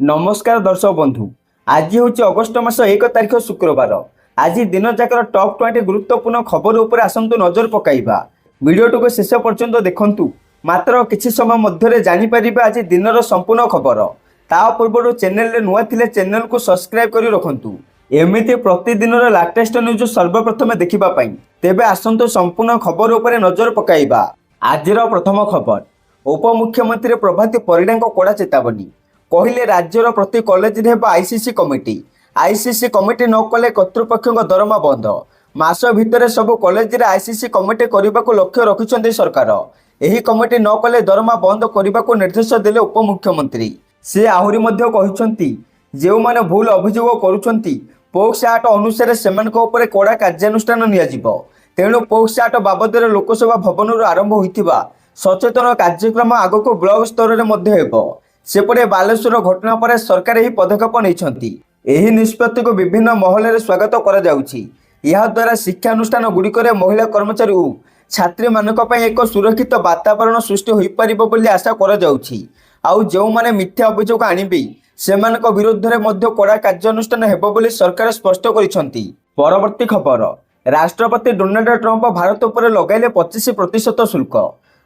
नमस्कार दर्शक बंधु। आज हूँ अगस्ट मास 1 तारिख शुक्रवार। आज दिन जाकर टॉप 20 गुरुत्वपूर्ण खबर उपर आसतु नजर पकाइबा। वीडियो को शेष पर्यंत देखंतु। मात्र किछि समय मध्य जानिपर आज दिन संपूर्ण खबर। ता पूर्व चैनल नुआ थिले चैनल को सब्सक्राइब करी रखंतु। एमिति प्रतिदिन लाटेस्ट न्यूज सर्वप्रथम देखिबा पई तेबे आसतु संपूर्ण खबर उपर नजर पकाइबा। आजिर प्रथम खबर, उपमुख्यमंत्री प्रभाती परिडा कड़ा चेतावनी। कहले राज्यर प्रति college ICC committee. ICC committee न कले कर्तृपक्ष दरमा बंद। मास भितर सब कॉलेज रे आईसीसी कमिटी करने को लक्ष्य रखिंट सरकार। यही कमिटी न कले दरमा बंद करने को निर्देश देले उपमुख्यमंत्री। से आहरी मध्य कहते जो माने भूल अभियोग करुछंती पोक्सो एक्ट अनुसार सेमानक उपरे कड़ा कार्यानुष्ठान नियाजिबो। तेणु पोक्सो एक्ट बाबद लोकसभा भवन आरंभ होइतिबा सचेतन कार्यक्रम आगको ब्लॉक स्तर में मध्य हेबो। सेपटे बालेश्वर घटना पर सरकार यह पदक्षेप नहीं। निष्पत्ति को विभिन्न महल में स्वागत करा शिक्षानुष्ठान गुड़िकर महिला कर्मचारी और छात्री मानक एक सुरक्षित वातावरण सृष्टि हो पार आशा कर जो माने मिथ्या अभियोग आणिबे सेमानक विरोध में कड़ा कार्यानुष्ठान हेबो बोली सरकार स्पष्ट करिसेंती। परवर्ती खबर, राष्ट्रपति डोनाल्ड ट्रंप भारत पर लगाइले 25% शुल्क।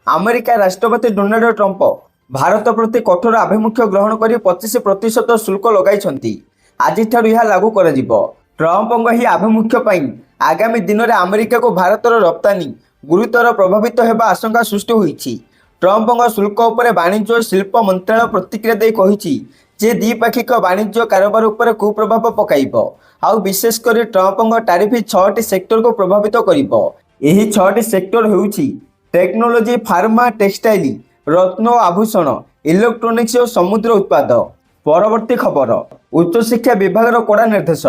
अमेरिका राष्ट्रपति डोनाल्ड ट्रंप भारत प्रति कठोर आभिमुख्य ग्रहण कर 25% शुल्क लगाई। आज यह लागू कर ट्रंप ही आभिमुख्य आगामी दिन में अमेरिका को भारतर रप्तानी गुरुतर प्रभावित होगा आशंका सृष्टि होती। ट्रंप शुल्क उपर वाणिज्य और शिल्प मंत्रालय प्रतिक्रिया दे कही जे द्विपाक्षिक वाणिज्य कारोबार उपर कुप्रभाव पकाइब। आउ विशेषकर ट्रंप टैरिफ 6टी सेक्टर को प्रभावित करिबो। एही 6टी सेक्टर हेउची टेक्नोलोजी, फार्मा, टेक्सटाइल, रत्न आभूषण, इलेक्ट्रोनिक्स और समुद्र उत्पाद। परवर्ती खबर, उच्च शिक्षा विभाग कड़ा निर्देश।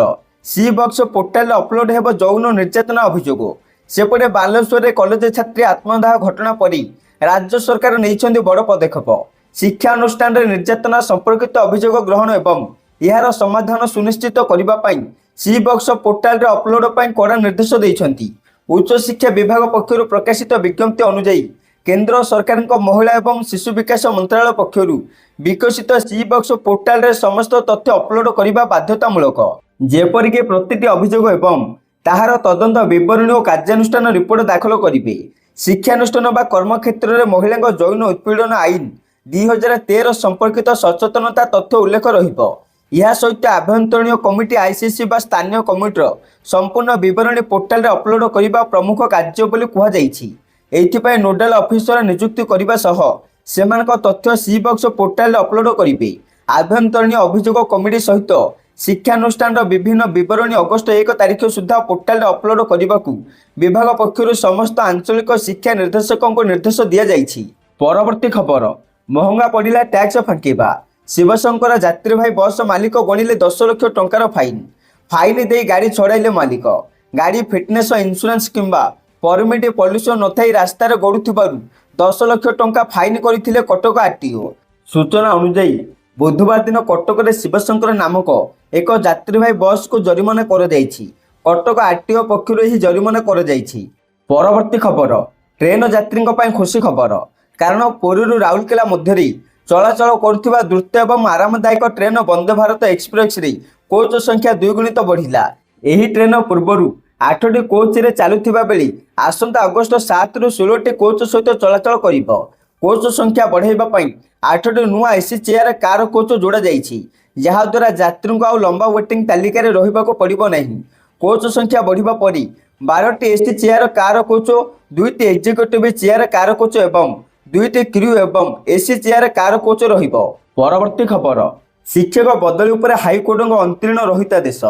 सी बक्स पोर्टाल अपलोड हेब यौन निर्यातना अभियोग। सेपटे बालेश्वर में कॉलेज छात्री आत्मदाह घटना पर राज्य सरकार नहीं बड़ पदक्षेप। शिक्षानुष्ठान निर्यातना संपर्कित अभियोग ग्रहण एवं यार समाधान सुनिश्चित करने सी बक्स पोर्टाल अपलोड पर कड़ा निर्देश देइछंती। उच्च शिक्षा विभाग पक्षर प्रकाशित विज्ञप्ति अनुसार केंद्र सरकार महिला एवं शिशु विकास मंत्रालय पक्षर विकसित सी बक्स पोर्टाल रे समस्त तथ्य अपलोड करने बाध्यतामूलक। जेपरिक प्रतिटी अभियोग एवं ताहार तदंत विवरणी और कार्यानुष्ठान रिपोर्ट दाखल करेंगे। शिक्षानुष्ठान व कर्मक्षेत्र में महिला यौन उत्पीड़न आईन 2013 संपर्कित सचेतनता तथ्य उल्लेख रहिबो। यह सहित आभ्यंतरीण कमिटी आईसीसी व स्थानीय कमिटीर संपूर्ण विवरणी पोर्टाल रे अपलोड करने प्रमुख कार्य बोली कहुଯାଇଛି। एथिपाई नोडाल ऑफिसर नियुक्ति करने सह सेमानक तथ्य सी बक्स पोर्टाल अपलोड करेंगे। आभ्यंतरीण अभियोग कमिटी सहित शिक्षानुष्ठान विभिन्न विवरणी अगस्ट 1 तारिख सुधा पोर्टाल अपलोड करने को विभाग पक्षर समस्त आंचलिक शिक्षा निर्देशकों को निर्देश दि जाइछि। परवर्ती खबर, महंगा पड़ा टैक्स फांकिबा। शिवशंकर यात्री भाई बस मालिक गणिले 10 लाख टंकार फाइन दे गाड़ी छड़ाइले मालिक। गाड़ी फिटनेस इंश्योरेंस किंबा परमिट पॉल्यूशन नथाई रास्तार गड़ुथिबारु 10 लाख टंका फाइन करथिले कटक आरटीओ। सूचना अनुसार बुधवार दिन कटक रे शिवशंकर नामक एक यात्री भाई बस को जरिमाना कर जाइछि। कटक आरटीओ पक्षर ही जरिमाना कर जाइछि। परवर्ती खबर, ट्रेन यात्री खुशी खबर। कारण पुरी राउरकेला मध्य चलाचल करुवा द्रुत एवं आरामदायक ट्रेन वंदे भारत एक्सप्रेस रे कोच संख्या 2 गुणित बढ़िला। यही ट्रेन पूर्वर 8टी कोच रे चलुथिबा बेली आसंता अगस्ट 7 रु 16टी कोच सहित चलाचल करिबो। कोच संख्या बढ़ाइबा पई 8टी नुआ एसी चेयर कार कोच जोड़ा जाइछि, जहा द्वारा यात्री को लंबा वेटिंग तालिका रे रहिबाको पड़िबो नहीं। कोच संख्या बढ़िबा परी 12टी एसी चेयर कार कोच, 2टी एग्जीक्यूटिव चेयर कार कोच एवं 2टी क्रू एवं एसी चेयर कार कोच रहिबो। परवर्ती खबर, शिक्षक बदली उपर हाईकोर्ट अंतरीण रहितादेश।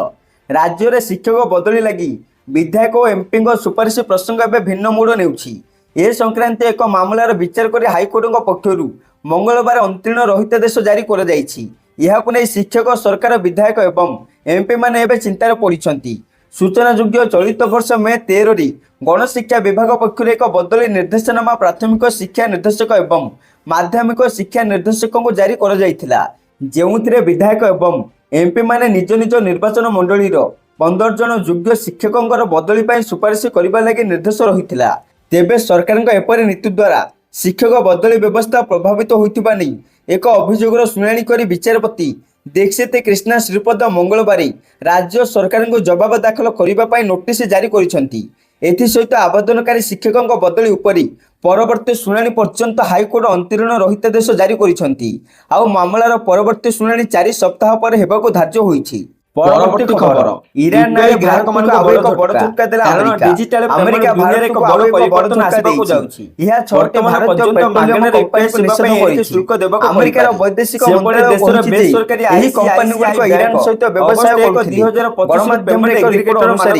राज्य में शिक्षक बदली लगी विधायक और एमपी सुपारिश प्रसंग एवं भिन्न मोड़ नेउछि। ए संक्रांत एक मामलार विचार कर हाईकोर्ट पक्षर मंगलवार अंतरीण रहितादेश जारी कर जाइछि। यहाकु नै शिक्षक, सरकार, विधायक एवं एमपी माने एबे चिंतार पड़िछंती। सूचनायोग्य चलित वर्ष मे 13 रे गणशिक्षा विभाग पक्षर एक बदली निर्देशनामा प्राथमिक शिक्षा निर्देशक एवं माध्यमिक शिक्षा निर्देशकों को जारी कर जाइथिला, जेउथिरे विधायक एवं एमपी माने निज निज निर्वाचन मंडलीर 15 जन योग्य शिक्षकों बदली पर सुपारिश करने लगी निर्देश रही। तेबे सरकार एपरी नीति द्वारा शिक्षक बदली व्यवस्था प्रभावित होइतिबा नै एक अभियोगर शुणाणी करी विचारपति ଦୀକ୍ଷିତ କ୍ରିଷ୍ଣା ଶ୍ରୀପଦ ମଙ୍ଗଳବାର ରାଜ୍ୟ ସରକାରଙ୍କୁ ଜବାବ ଦାଖଲ କରିବା ପାଇଁ ନୋଟିସ୍ ଜାରି କରିଛନ୍ତି। ଏଥିସହିତ ଆବେଦନକାରୀ ଶିକ୍ଷକଙ୍କ ବଦଳି ଉପରେ ପରବର୍ତ୍ତୀ ଶୁଣାଣି ପର୍ଯ୍ୟନ୍ତ ହାଇକୋର୍ଟ ଅନ୍ତରୀଣ ରହିତାଦେଶ ଜାରି କରିଛନ୍ତି। ଆଉ ମାମଲାର ପରବର୍ତ୍ତୀ ଶୁଣାଣି 4 ସପ୍ତାହ ପରେ ହେବାକୁ ଧାର୍ଯ୍ୟ ହୋଇଛି। ପରବର୍ତ୍ତୀ ଖବର, ଇରାନ ନାରୀ ଗ୍ରାହକମାନଙ୍କୁ ଆଉ ଏକ ବଡ଼ ଝଟକା ଦେଲା ଆମେରିକା। ଡିଜିଟାଲ ଆମେରିକା ଦୁନିଆରେ ଏକ ବଡ଼ ପରିବର୍ତ୍ତନ ଆସିବାକୁ ଯାଉଛି। ଏହା 6ଟି ଭାରତୀୟ ପେଟ୍ରୋଲିୟମ କମ୍ପାନୀକୁ ନିଷେଧ କରିଛି। ଶୁଳ୍କ ଦେବାକୁ ଆମେରିକାର ବୈଦେଶିକ ମନ୍ତ୍ରଣାଳୟ ଦେଶର ବେସରକାରୀ ଏହି କମ୍ପାନୀଗୁଡ଼ିକ ଇରାନ ସହିତ ବ୍ୟବସାୟ କରୁଥିଲେ। ଗଣମାଧ୍ୟମରେ ଏକ ରିପୋର୍ଟ ଅନୁସାରେ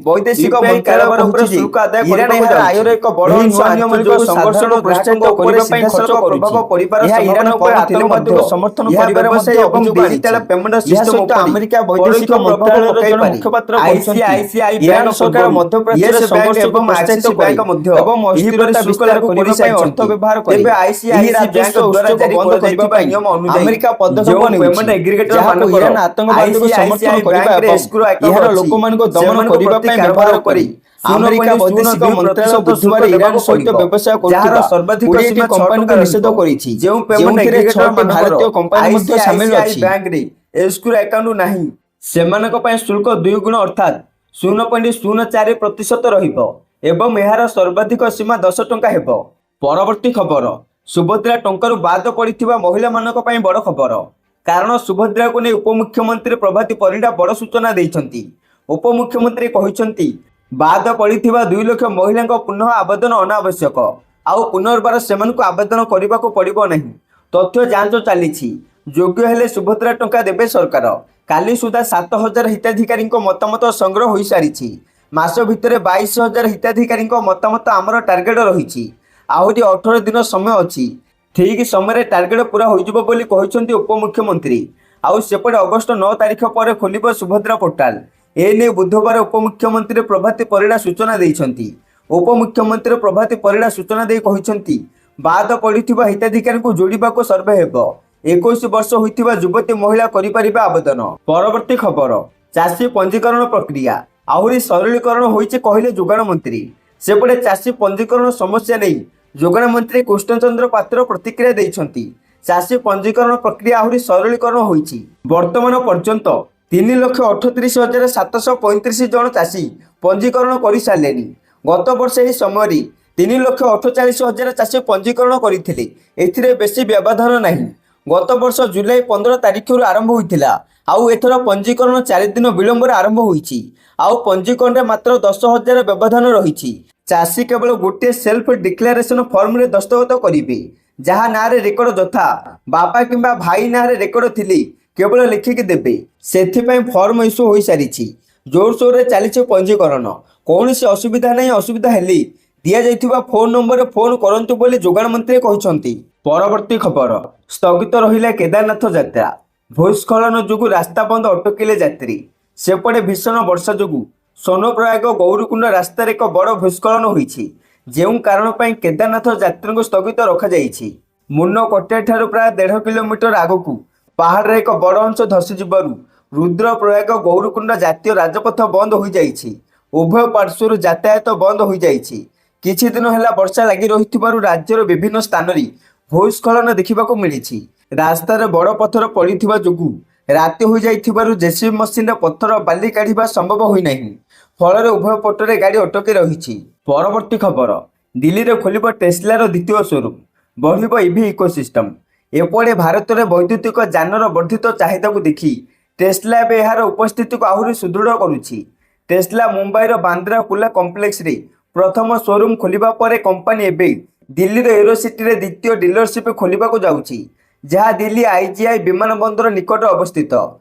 ବୈଦେଶିକ ମନ୍ତ୍ରଣାଳୟ କହିଛି ଯେ ଇରାନ ଏହାର ଆୟର ଏକ ବଡ଼ ଅଂଶ ଆଞ୍ଚଳିକ ସଂଘର୍ଷଣ ପ୍ରୋତ୍ସାହିତ କରିବା ପାଇଁ ଖର୍ଚ୍ଚ କରୁଛି। ଏହା ଇରାନ ଉପରେ ଆତଙ୍କବାଦକୁ ସମର୍ଥନ କରିବାର ବ୍ୟବସାୟ ଏବଂ ଡିଜିଟାଲ ପେମେଣ୍ଟ ସିଷ୍ଟମ ଉପରେ ଆମେରିକା ବୈଦେଶିକ ମନ୍ତ୍ରଣାଳୟର ଜଣେ ମୁଖପାତ୍ର କହିଛନ୍ତି ଇରାନ ସରକାର ମଧ୍ୟପ୍ରାଚ୍ୟରେ ସଂଘର୍ଷ ଏବଂ ଆକ୍ସିସ୍ ବ୍ୟାଙ୍କ ମଧ୍ୟ ଏବଂ ଅସ୍ଥିରତା ବିସ୍ତାର କରିବା ପାଇଁ ଅର୍ଥ ବ୍ୟବହାର କରେ। ତେବେ ଏହି ରାଜସ୍ୱ ଦ୍ୱାରା ଜାରି କରାଯାଇଥିବା ନିୟମ ଅନୁଯାୟୀ ଆମେରିକା ପଦକ୍ଷେପ ନେଉଛି ଯାହାକୁ ଇରାନ ଆତଙ୍କବାଦକୁ ସମର୍ଥନ କରିବା ଏବଂ ଏହାର ଲୋକମାନଙ୍କୁ ଦମନ କରିବା ପାଇଁ ବ୍ୟବହାର କରି ଆମେରିକା ବୈଦେଶିକ ମନ୍ତ୍ରଣାଳୟ ବୁଧବାର ଇରାନ ସହିତ ବ୍ୟବସାୟ କରୁଥିବା ସର୍ବାଧିକ 20ଟି କମ୍ପାନୀକୁ ନିଷେଧ କରିଛି, ଯେଉଁଥିରେ 6ଟି ଭାରତୀୟ କମ୍ପାନୀ ମଧ୍ୟ ସାମିଲ ଅଛି। ବ୍ୟାଙ୍କରେ ଏସ୍କ୍ରୋ ଆକାଉଣ୍ଟ ନାହିଁ, ସେମାନଙ୍କ ପାଇଁ ଶୁଳ୍କ 2 ଗୁଣ ଅର୍ଥାତ୍ 0.04% ରହିବ ଏବଂ ଏହାର ସର୍ବାଧିକ ସୀମା 10 ଟଙ୍କା ହେବ। ପରବର୍ତ୍ତୀ ଖବର, ସୁଭଦ୍ରା ଟଙ୍କାରୁ ବାଦ ପଡ଼ିଥିବା ମହିଳାମାନଙ୍କ ପାଇଁ ବଡ଼ ଖବର। କାରଣ ସୁଭଦ୍ରାକୁ ନେଇ ଉପମୁଖ୍ୟମନ୍ତ୍ରୀ ପ୍ରଭାତୀ ପରିଡ଼ା ବଡ଼ ସୂଚନା ଦେଇଛନ୍ତି। ଉପମୁଖ୍ୟମନ୍ତ୍ରୀ କହିଛନ୍ତି ବାଦ ପଡ଼ିଥିବା 2 ଲକ୍ଷ ମହିଳାଙ୍କ ପୁନଃ ଆବେଦନ ଅନାବଶ୍ୟକ। ଆଉ ପୁନର୍ବାର ସେମାନଙ୍କୁ ଆବେଦନ କରିବାକୁ ପଡ଼ିବ ନାହିଁ। ତଥ୍ୟ ଯାଞ୍ଚ ଚାଲିଛି। ଯୋଗ୍ୟ ହେଲେ ସୁଭଦ୍ରା ଟଙ୍କା ଦେବେ ସରକାର। କାଲି ସୁଦ୍ଧା 7,000 ହିତାଧିକାରୀଙ୍କ ମତାମତ ସଂଗ୍ରହ ହୋଇସାରିଛି। ମାସ ଭିତରେ 22,000 ହିତାଧିକାରୀଙ୍କ ମତାମତ ଆମର ଟାର୍ଗେଟ ରହିଛି। ଆହୁରି 18 ଦିନ ସମୟ ଅଛି। ଠିକ୍ ସମୟରେ ଟାର୍ଗେଟ ପୁରା ହୋଇଯିବ ବୋଲି କହିଛନ୍ତି ଉପମୁଖ୍ୟମନ୍ତ୍ରୀ। ଆଉ ସେପଟେ ଅଗଷ୍ଟ 9 ତାରିଖ ପରେ ଖୋଲିବ ସୁଭଦ୍ରା ପୋର୍ଟାଲ। ଏନେଇ ବୁଧବାର ଉପମୁଖ୍ୟମନ୍ତ୍ରୀ ପ୍ରଭାତୀ ପରିଡ଼ା ସୂଚନା ଦେଇଛନ୍ତି। ଉପମୁଖ୍ୟମନ୍ତ୍ରୀ ପ୍ରଭାତୀ ପରିଡ଼ା ସୂଚନା ଦେଇ କହିଛନ୍ତି ବାଦ ପଡ଼ିଥିବା ହିତାଧିକାରୀଙ୍କୁ ଯୋଡ଼ିବାକୁ ସର୍ଭେ ହେବ। 21 ବର୍ଷ ହୋଇଥିବା ଯୁବତୀ ମହିଳା କରିପାରିବେ ଆବେଦନ। ପରବର୍ତ୍ତୀ ଖବର, ଚାଷୀ ପଞ୍ଜୀକରଣ ପ୍ରକ୍ରିୟା ଆହୁରି ସରଳୀକରଣ ହୋଇଛି କହିଲେ ଯୋଗାଣ ମନ୍ତ୍ରୀ। ସେପଟେ ଚାଷୀ ପଞ୍ଜୀକରଣ ସମସ୍ୟା ନେଇ ଯୋଗାଣ ମନ୍ତ୍ରୀ କୃଷ୍ଣଚନ୍ଦ୍ର ପାତ୍ର ପ୍ରତିକ୍ରିୟା ଦେଇଛନ୍ତି। ଚାଷୀ ପଞ୍ଜୀକରଣ ପ୍ରକ୍ରିୟା ଆହୁରି ସରଳୀକରଣ ହୋଇଛି। ବର୍ତ୍ତମାନ ପର୍ଯ୍ୟନ୍ତ 3,38,735 ଜଣ ଚାଷୀ ପଞ୍ଜୀକରଣ କରିସାରିଲେଣି। ଗତ ବର୍ଷ ଏହି ସମୟରେ 3,48,000 ଚାଷୀ ପଞ୍ଜୀକରଣ କରିଥିଲେ। ଏଥିରେ ବେଶୀ ବ୍ୟବଧାନ ନାହିଁ। ଗତ ବର୍ଷ ଜୁଲାଇ 15 ତାରିଖରୁ ଆରମ୍ଭ ହୋଇଥିଲା। ଆଉ ଏଥର ପଞ୍ଜୀକରଣ 4 ଦିନ ବିଳମ୍ବରେ ଆରମ୍ଭ ହୋଇଛି। ଆଉ ପଞ୍ଜୀକରଣରେ ମାତ୍ର 10,000 ବ୍ୟବଧାନ ରହିଛି। ଚାଷୀ କେବଳ ଗୋଟିଏ ସେଲ୍ଫ ଡିକ୍ଲାରେସନ ଫର୍ମରେ ଦସ୍ତଖତ କରିବେ, ଯାହା ନାଁରେ ରେକର୍ଡ ଯଥା ବାପା କିମ୍ବା ଭାଇ ନାଁରେ ରେକର୍ଡ ଥିଲେ କେବଳ ଲେଖିକି ଦେବେ। ସେଥିପାଇଁ ଫର୍ମ ଇସ୍ୟୁ ହୋଇସାରିଛି। ଜୋରସୋରରେ ଚାଲିଛି ପଞ୍ଜୀକରଣ। କୌଣସି ଅସୁବିଧା ନାହିଁ। ଅସୁବିଧା ହେଲେ ଦିଆଯାଇଥିବା ଫୋନ୍ ନମ୍ବରରେ ଫୋନ୍ କରନ୍ତୁ ବୋଲି ଯୋଗାଣ ମନ୍ତ୍ରୀ କହିଛନ୍ତି। ପରବର୍ତ୍ତୀ ଖବର, ସ୍ଥଗିତ ରହିଲା କେଦାରନାଥ ଯାତ୍ରା। ଭୂସ୍ଖଳନ ଯୋଗୁଁ ରାସ୍ତା ବନ୍ଦ, ଅଟକିଲେ ଯାତ୍ରୀ। ସେପଟେ ଭୀଷଣ ବର୍ଷା ଯୋଗୁଁ ସୋନପ୍ରୟାଗ ଗୌରୀକୁଣ୍ଡ ରାସ୍ତାରେ ଏକ ବଡ଼ ଭୂସ୍ଖଳନ ହୋଇଛି, ଯେଉଁ କାରଣ ପାଇଁ କେଦାରନାଥ ଯାତ୍ରୀଙ୍କୁ ସ୍ଥଗିତ ରଖାଯାଇଛି। ମୁନକୋଟ୍ୟାଠାରୁ ପ୍ରାୟ 1.5 କିଲୋମିଟର ଆଗକୁ ପାହାଡ଼ର ଏକ ବଡ଼ ଅଂଶ ଧସିଯିବାରୁ ରୁଦ୍ରପ୍ରୟାଗ ଗୌରୀକୁଣ୍ଡ ଜାତୀୟ ରାଜପଥ ବନ୍ଦ ହୋଇଯାଇଛି। ଉଭୟ ପାର୍ଶ୍ୱରୁ ଯାତାୟାତ ବନ୍ଦ ହୋଇଯାଇଛି। କିଛି ଦିନ ହେଲା ବର୍ଷା ଲାଗି ରହିଥିବାରୁ ରାଜ୍ୟର ବିଭିନ୍ନ ସ୍ଥାନରେ ଭୂସ୍ଖଳନ ଦେଖିବାକୁ ମିଳିଛି। ରାସ୍ତାରେ ବଡ଼ ପଥର ପଡ଼ିଥିବା ଯୋଗୁଁ ରାତି ହୋଇଯାଇଥିବାରୁ ଜେସିବି ମେସିନରେ ପଥର ବାଲି କାଢ଼ିବା ସମ୍ଭବ ହୋଇନାହିଁ। ଫଳରେ ଉଭୟ ପଟରେ ଗାଡ଼ି ଅଟକି ରହିଛି। ପରବର୍ତ୍ତୀ ଖବର, ଦିଲ୍ଲୀରେ ଖୋଲିବ ଟେସ୍ଲାର ଦ୍ୱିତୀୟ ଶୋରୁମ୍। ବଢ଼ିବ ଇଭି ଇକୋସିଷ୍ଟମ। ଏପଟେ ଭାରତରେ ବୈଦ୍ୟୁତିକ ଯାନର ବର୍ଦ୍ଧିତ ଚାହିଦାକୁ ଦେଖି ଟେସ୍ଲା ଏବେ ଏହାର ଉପସ୍ଥିତିକୁ ଆହୁରି ସୁଦୃଢ଼ କରୁଛି। ଟେସ୍ଲା ମୁମ୍ବାଇର ବାନ୍ଦ୍ରା କୁର୍ଲା କମ୍ପ୍ଲେକ୍ସରେ ପ୍ରଥମ ଶୋରୁମ୍ ଖୋଲିବା ପରେ କମ୍ପାନୀ ଏବେ ଦିଲ୍ଲୀର ଏରୋସିଟିରେ ଦ୍ୱିତୀୟ ଡିଲରସିପ୍ ଖୋଲିବାକୁ ଯାଉଛି, ଯାହା ଦିଲ୍ଲୀ IGI ବିମାନବନ୍ଦର ନିକଟରେ ଅବସ୍ଥିତ।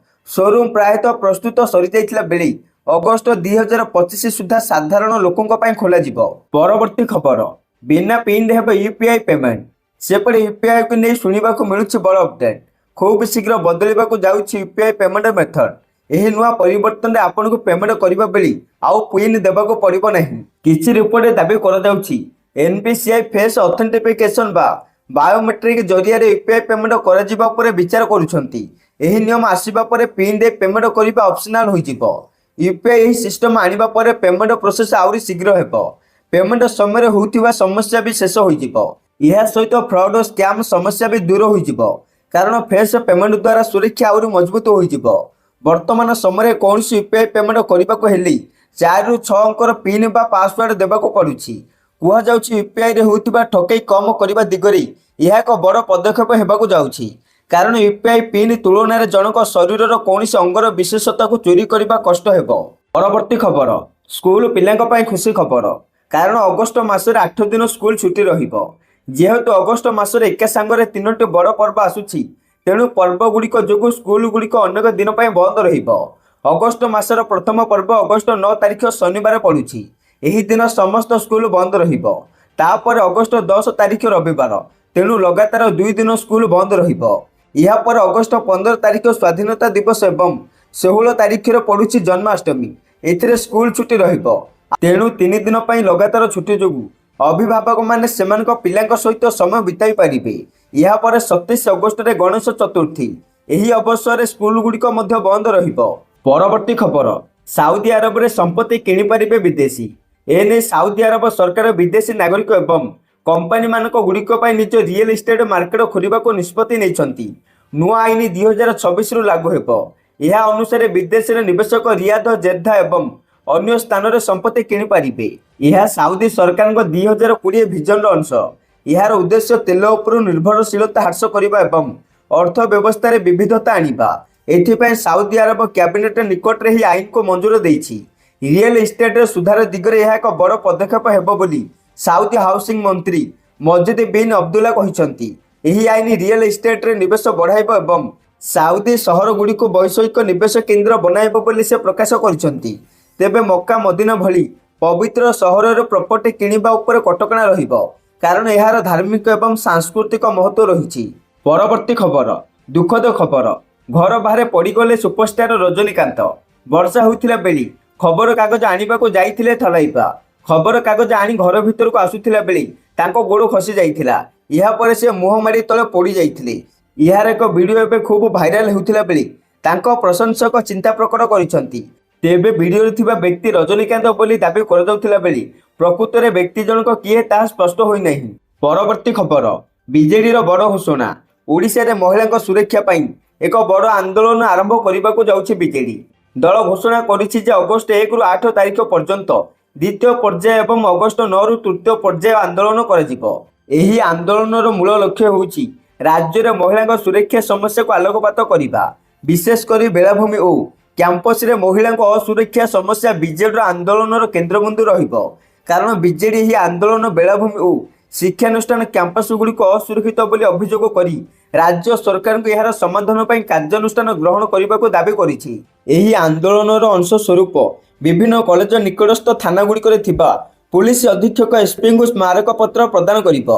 ଶୋରୁମ୍ ପ୍ରାୟତଃ ପ୍ରସ୍ତୁତ ସରିଯାଇଥିଲା ବେଳେ ଅଗଷ୍ଟ 2025 ସୁଦ୍ଧା ସାଧାରଣ ଲୋକଙ୍କ ପାଇଁ ଖୋଲାଯିବ। ପରବର୍ତ୍ତୀ ଖବର, ବିନା ପିନ୍ରେ ହେବ UPI ପେମେଣ୍ଟ। ସେପଟେ UPIକୁ ନେଇ ଶୁଣିବାକୁ ମିଳୁଛି ବଡ଼ ଅପଡେଟ୍। ଖୁବ୍ ଶୀଘ୍ର ବଦଳିବାକୁ ଯାଉଛି UPI ପେମେଣ୍ଟ ମେଥଡ଼। ଏହି ନୂଆ ପରିବର୍ତ୍ତନରେ ଆପଣଙ୍କୁ ପେମେଣ୍ଟ କରିବା ବେଳେ ଆଉ ପିନ୍ ଦେବାକୁ ପଡ଼ିବ ନାହିଁ। କିଛି ରିପୋର୍ଟରେ ଦାବି କରାଯାଉଛି NPCI ଫେସ୍ ଅଥେଣ୍ଟିଫିକେସନ ବା ବାୟୋମେଟ୍ରିକ୍ ଜରିଆରେ UPI ପେମେଣ୍ଟ କରାଯିବା ଉପରେ ବିଚାର କରୁଛନ୍ତି। ଏହି ନିୟମ ଆସିବା ପରେ ପିନ୍ ଦେଇ ପେମେଣ୍ଟ କରିବା ଅପସନାଲ ହୋଇଯିବ। UPI ଏହି ସିଷ୍ଟମ ଆଣିବା ପରେ ପେମେଣ୍ଟ ପ୍ରୋସେସ ଆହୁରି ଶୀଘ୍ର ହେବ। ପେମେଣ୍ଟ ସମୟରେ ହେଉଥିବା ସମସ୍ୟା ବି ଶେଷ ହୋଇଯିବ। ଏହା ସହିତ ଫ୍ରଡ୍ ଓ ସ୍କ୍ୟାମ୍ ସମସ୍ୟା ବି ଦୂର ହୋଇଯିବ। କାରଣ ଫେସ୍ ପେମେଣ୍ଟ ଦ୍ୱାରା ସୁରକ୍ଷା ଆହୁରି ମଜବୁତ ହୋଇଯିବ। ବର୍ତ୍ତମାନ ସମୟରେ କୌଣସି ୟୁପିଆଇ ପେମେଣ୍ଟ କରିବାକୁ ହେଲେ 4ରୁ 6 ଅଙ୍କର ପିନ୍ ବା ପାସୱାର୍ଡ ଦେବାକୁ ପଡୁଛି। କୁହାଯାଉଛି ୟୁପିଆଇରେ ହେଉଥିବା ଠକେଇ କମ୍ କରିବା ଦିଗରେ ଏହା ଏକ ବଡ଼ ପଦକ୍ଷେପ ହେବାକୁ ଯାଉଛି। କାରଣ ୟୁପିଆଇ ପିନ୍ ତୁଳନାରେ ଜଣଙ୍କ ଶରୀରର କୌଣସି ଅଙ୍ଗର ବିଶେଷତାକୁ ଚୋରି କରିବା କଷ୍ଟ ହେବ। ପରବର୍ତ୍ତୀ ଖବର, ସ୍କୁଲ ପିଲାଙ୍କ ପାଇଁ ଖୁସି ଖବର। କାରଣ ଅଗଷ୍ଟ ମାସରେ 8 ଦିନ ସ୍କୁଲ ଛୁଟି ରହିବ। ଯେହେତୁ ଅଗଷ୍ଟ ମାସରେ ଏକା ସାଙ୍ଗରେ 3ଟି ବଡ଼ ପର୍ବ ଆସୁଛି, ତେଣୁ ପର୍ବଗୁଡ଼ିକ ଯୋଗୁଁ ସ୍କୁଲଗୁଡ଼ିକ ଅନେକ ଦିନ ପାଇଁ ବନ୍ଦ ରହିବ। ଅଗଷ୍ଟ ମାସର ପ୍ରଥମ ପର୍ବ ଅଗଷ୍ଟ 9 ତାରିଖ ଶନିବାର ପଡୁଛି। ଏହି ଦିନ ସମସ୍ତ ସ୍କୁଲ ବନ୍ଦ ରହିବ। ତାପରେ ଅଗଷ୍ଟ 10 ତାରିଖ ରବିବାର, ତେଣୁ ଲଗାତାର 2 ଦିନ ସ୍କୁଲ ବନ୍ଦ ରହିବ। ଏହାପରେ ଅଗଷ୍ଟ 15 ତାରିଖ ସ୍ୱାଧୀନତା ଦିବସ ଏବଂ 16 ତାରିଖରେ ପଡୁଛି ଜନ୍ମାଷ୍ଟମୀ। ଏଥିରେ ସ୍କୁଲ ଛୁଟି ରହିବ। ତେଣୁ 3 ଦିନ ପାଇଁ ଲଗାତାର ଛୁଟି ଯୋଗୁଁ ଅଭିଭାବକମାନେ ସେମାନଙ୍କ ପିଲାଙ୍କ ସହିତ ସମୟ ବିତାଇ ପାରିବେ। ଏହାପରେ 27 ଅଗଷ୍ଟରେ ଗଣେଶ ଚତୁର୍ଥୀ। ଏହି ଅବସରରେ ସ୍କୁଲଗୁଡ଼ିକ ମଧ୍ୟ ବନ୍ଦ ରହିବ। ପରବର୍ତ୍ତୀ ଖବର, ସାଉଦି ଆରବରେ ସମ୍ପତ୍ତି କିଣିପାରିବେ ବିଦେଶୀ। ଏନେଇ ସାଉଦି ଆରବ ସରକାର ବିଦେଶୀ ନାଗରିକ ଏବଂ କମ୍ପାନୀମାନଙ୍କ ଗୁଡ଼ିକ ପାଇଁ ନିଜ ରିଏଲ୍ ଇଷ୍ଟେଟ୍ ମାର୍କେଟ ଖୋଲିବାକୁ ନିଷ୍ପତ୍ତି ନେଇଛନ୍ତି। ନୂଆ ଆଇନ 2026ରୁ ଲାଗୁ ହେବ। ଏହା ଅନୁସାରେ ବିଦେଶରେ ନିବେଶକ ରିୟାଦ, ଜେଦ୍ଦା ଏବଂ ଅନ୍ୟ ସ୍ଥାନରେ ସମ୍ପତ୍ତି କିଣିପାରିବେ। ଏହା ସାଉଦି ସରକାରଙ୍କ 2020 ଭିଜନର ଅଂଶ। ଏହାର ଉଦ୍ଦେଶ୍ୟ ତେଲ ଉପରୁ ନିର୍ଭରଶୀଳତା ହ୍ରାସ କରିବା ଏବଂ ଅର୍ଥ ବ୍ୟବସ୍ଥାରେ ବିବିଧତା ଆଣିବା। ଏଥିପାଇଁ ସାଉଦି ଆରବ କ୍ୟାବିନେଟ୍ ନିକଟରେ ଏହି ଆଇନକୁ ମଞ୍ଜୁର ଦେଇଛି। ରିଏଲ୍ ଇଷ୍ଟେଟ୍ରେ ସୁଧାର ଦିଗରେ ଏହା ଏକ ବଡ଼ ପଦକ୍ଷେପ ହେବ ବୋଲି ସାଉଦି ହାଉସିଂ ମନ୍ତ୍ରୀ ମଜିଦ୍ ବିନ୍ ଅବଦୁଲ୍ଲା କହିଛନ୍ତି। ଏହି ଆଇନ ରିଏଲ୍ ଇଷ୍ଟେଟ୍ରେ ନିବେଶ ବଢ଼ାଇବ ଏବଂ ସାଉଦି ସହରଗୁଡ଼ିକୁ ବୈଷୟିକ ନିବେଶ କେନ୍ଦ୍ର ବନାଇବ ବୋଲି ସେ ପ୍ରକାଶ କରିଛନ୍ତି। ତେବେ ମକ୍କା ମଦିନା ଭଳି ପବିତ୍ର ସହରରେ ପ୍ରପର୍ଟି କିଣିବା ଉପରେ କଟକଣା ରହିବ, କାରଣ ଏହାର ଧାର୍ମିକ ଏବଂ ସାଂସ୍କୃତିକ ମହତ୍ତ୍ୱ ରହିଛି। ପରବର୍ତ୍ତୀ ଖବର, ଦୁଃଖଦ ଖବର। ଘର ବାହାରେ ପଡ଼ିଗଲେ ସୁପରଷ୍ଟାର ରଜନୀକାନ୍ତ। ବର୍ଷା ହୋଇଥିଲା ବେଳେ ଖବରକାଗଜ ଆଣିବାକୁ ଯାଇଥିଲେ ଥଲାଇପା। ଖବରକାଗଜ ଆଣି ଘର ଭିତରକୁ ଆସୁଥିଲା ବେଳେ ତାଙ୍କ ଗୋଡ଼ ଖସି ଯାଇଥିଲା। ଏହାପରେ ସେ ମୁହଁ ମାଡ଼ି ତଳେ ପଡ଼ି ଯାଇଥିଲେ। ଏହାର ଏକ ଭିଡ଼ିଓ ଏବେ ଖୁବ୍ ଭାଇରାଲ ହେଉଥିଲା ବେଳେ ତାଙ୍କ ପ୍ରଶଂସକ ଚିନ୍ତା ପ୍ରକଟ କରିଛନ୍ତି। ତେବେ ଭିଡ଼ିଓରେ ଥିବା ବ୍ୟକ୍ତି ରଜନୀକାନ୍ତ ବୋଲି ଦାବି କରାଯାଉଥିଲା ବେଳେ ପ୍ରକୃତରେ ବ୍ୟକ୍ତି ଜଣକ କିଏ ତାହା ସ୍ପଷ୍ଟ ହୋଇନାହିଁ। ପରବର୍ତ୍ତୀ ଖବର, ବିଜେଡିର ବଡ଼ ଘୋଷଣା। ଓଡ଼ିଶାରେ ମହିଳାଙ୍କ ସୁରକ୍ଷା ପାଇଁ ଏକ ବଡ଼ ଆନ୍ଦୋଳନ ଆରମ୍ଭ କରିବାକୁ ଯାଉଛି ବିଜେଡି। ଦଳ ଘୋଷଣା କରିଛି ଯେ ଅଗଷ୍ଟ 1ରୁ 8 ତାରିଖ ପର୍ଯ୍ୟନ୍ତ ଦ୍ୱିତୀୟ ପର୍ଯ୍ୟାୟ ଏବଂ ଅଗଷ୍ଟ 9ରୁ ତୃତୀୟ ପର୍ଯ୍ୟାୟ ଆନ୍ଦୋଳନ କରାଯିବ। ଏହି ଆନ୍ଦୋଳନର ମୂଳ ଲକ୍ଷ୍ୟ ହେଉଛି ରାଜ୍ୟରେ ମହିଳାଙ୍କ ସୁରକ୍ଷା ସମସ୍ୟାକୁ ଆଲୋକପାତ କରିବା। ବିଶେଷ କରି ବେଳାଭୂମି ଓ କ୍ୟାମ୍ପସରେ ମହିଳାଙ୍କ ଅସୁରକ୍ଷା ସମସ୍ୟା ବିଜେଡିର ଆନ୍ଦୋଳନର କେନ୍ଦ୍ରବିନ୍ଦୁ ରହିବ। କାରଣ ବିଜେଡି ଏହି ଆନ୍ଦୋଳନ ବେଳାଭୂମି ଓ ଶିକ୍ଷାନୁଷ୍ଠାନ କ୍ୟାମ୍ପସଗୁଡ଼ିକୁ ଅସୁରକ୍ଷିତ ବୋଲି ଅଭିଯୋଗ କରି ରାଜ୍ୟ ସରକାରଙ୍କୁ ଏହାର ସମାଧାନ ପାଇଁ କାର୍ଯ୍ୟାନୁଷ୍ଠାନ ଗ୍ରହଣ କରିବାକୁ ଦାବି କରିଛି। ଏହି ଆନ୍ଦୋଳନର ଅଂଶ ସ୍ୱରୂପ ବିଭିନ୍ନ କଲେଜ ନିକଟସ୍ଥ ଥାନାଗୁଡ଼ିକରେ ଥିବା ପୁଲିସ ଅଧୀକ୍ଷକ ଏସ୍ପିଙ୍କୁ ସ୍ମାରକପତ୍ର ପ୍ରଦାନ କରିବ।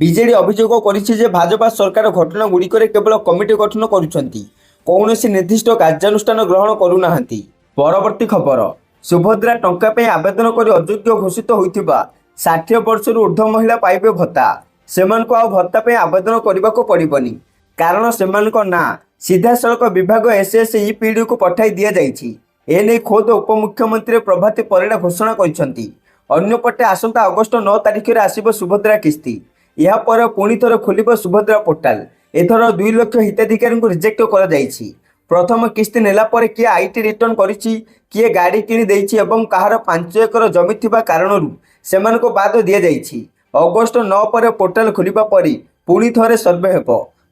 ବିଜେଡି ଅଭିଯୋଗ କରିଛି ଯେ ଭାଜପା ସରକାର ଘଟଣାଗୁଡ଼ିକରେ କେବଳ କମିଟି ଗଠନ କରୁଛନ୍ତି, କୌଣସି ନିର୍ଦ୍ଦିଷ୍ଟ କାର୍ଯ୍ୟାନୁଷ୍ଠାନ ଗ୍ରହଣ କରୁନାହାନ୍ତି। ପରବର୍ତ୍ତୀ ଖବର, ସୁଭଦ୍ରା ଟଙ୍କା ପାଇଁ ଆବେଦନ କରି ଅଯୋଗ୍ୟ ଘୋଷିତ ହୋଇଥିବା 60 ବର୍ଷରୁ ଉର୍ଦ୍ଧ୍ୱ ମହିଳା ପାଇବେ ଭତ୍ତା। ସେମାନଙ୍କୁ ଆଉ ଭତ୍ତା ପାଇଁ ଆବେଦନ କରିବାକୁ ପଡ଼ିବନି, କାରଣ ସେମାନଙ୍କ ନାଁ ସିଧାସଳଖ ବିଭାଗ SSEPDକୁ ପଠାଇ ଦିଆଯାଇଛି। ଏନେଇ ଖୋଦ୍ ଉପମୁଖ୍ୟମନ୍ତ୍ରୀ ପ୍ରଭାତୀ ପରିଡ଼ା ଘୋଷଣା କରିଛନ୍ତି। ଅନ୍ୟପଟେ ଆସନ୍ତା ଅଗଷ୍ଟ 9 ତାରିଖରେ ଆସିବ ସୁଭଦ୍ରା କିସ୍ତି। ଏହାପରେ ପୁଣି ଥରେ ଖୋଲିବ ସୁଭଦ୍ରା ପୋର୍ଟାଲ। ଏଥର 2 ଲକ୍ଷ ହିତାଧିକାରୀଙ୍କୁ ରିଜେକ୍ଟ କରାଯାଇଛି। ପ୍ରଥମ କିସ୍ତି ନେଲା ପରେ କିଏ IT ରିଟର୍ଣ୍ଣ କରିଛି, କିଏ ଗାଡ଼ି କିଣି ଦେଇଛି ଏବଂ କାହାର 5 ଏକର ଜମି ଥିବା କାରଣରୁ ସେମାନଙ୍କୁ ବାଦ ଦିଆଯାଇଛି। ଅଗଷ୍ଟ 9 ପରେ ପୋର୍ଟାଲ ଖୋଲିବା ପରେ ପୁଣି ଥରେ ସର୍ଭେ ହେବ।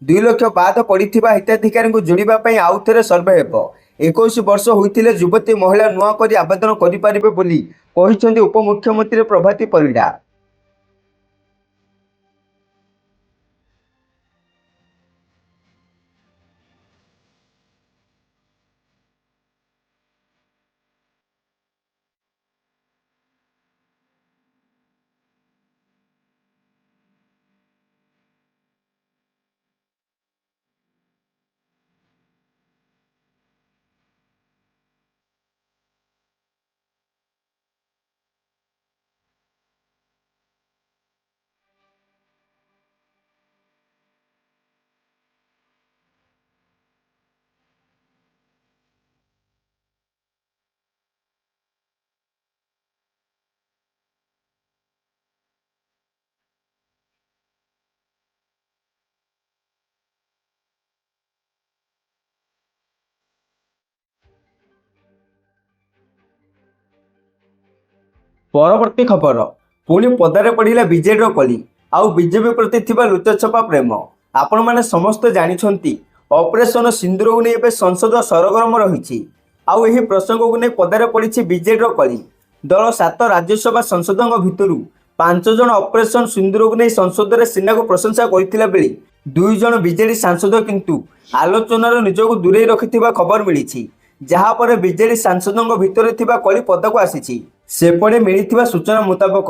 2 ଲକ୍ଷ ବାଦ ପଡ଼ିଥିବା ହିତାଧିକାରୀଙ୍କୁ ଯୋଡ଼ିବା ପାଇଁ ଆଉ ଥରେ ସର୍ଭେ ହେବ। 21 ବର୍ଷ ହୋଇଥିଲେ ଯୁବତୀ ମହିଳା ନୂଆ କରି ଆବେଦନ କରିପାରିବେ ବୋଲି କହିଛନ୍ତି ଉପମୁଖ୍ୟମନ୍ତ୍ରୀ ପ୍ରଭାତୀ ପରିଡ଼ା। ପରବର୍ତ୍ତୀ ଖବର ପୁଣି ପଦାରେ ପଡ଼ିଲା ବିଜେଡିର କଳି ଆଉ ବିଜେପି ପ୍ରତି ଥିବା ଲୁଚଛପା ପ୍ରେମ। ଆପଣମାନେ ସମସ୍ତେ ଜାଣିଛନ୍ତି ଅପରେସନ ସିନ୍ଦୁରକୁ ନେଇ ଏବେ ସଂସଦ ସରଗରମ ରହିଛି। ଆଉ ଏହି ପ୍ରସଙ୍ଗକୁ ନେଇ ପଦାରେ ପଡ଼ିଛି ବିଜେଡିର କଳି। ଦଳ 7 ରାଜ୍ୟସଭା ସାଂସଦଙ୍କ ଭିତରୁ 5 ଜଣ ଅପରେସନ ସିନ୍ଦୁରକୁ ନେଇ ସଂସଦରେ ସେନାକୁ ପ୍ରଶଂସା କରିଥିଲା ବେଳେ 2 ଜଣ ବିଜେଡି ସାଂସଦ କିନ୍ତୁ ଆଲୋଚନାରୁ ନିଜକୁ ଦୂରେଇ ରଖିଥିବା ଖବର ମିଳିଛି। ଯାହାପରେ ବିଜେଡି ସାଂସଦଙ୍କ ଭିତରେ ଥିବା କଳି ପଦାକୁ ଆସିଛି। ସେପଟେ ମିଳିଥିବା ସୂଚନା ମୁତାବକ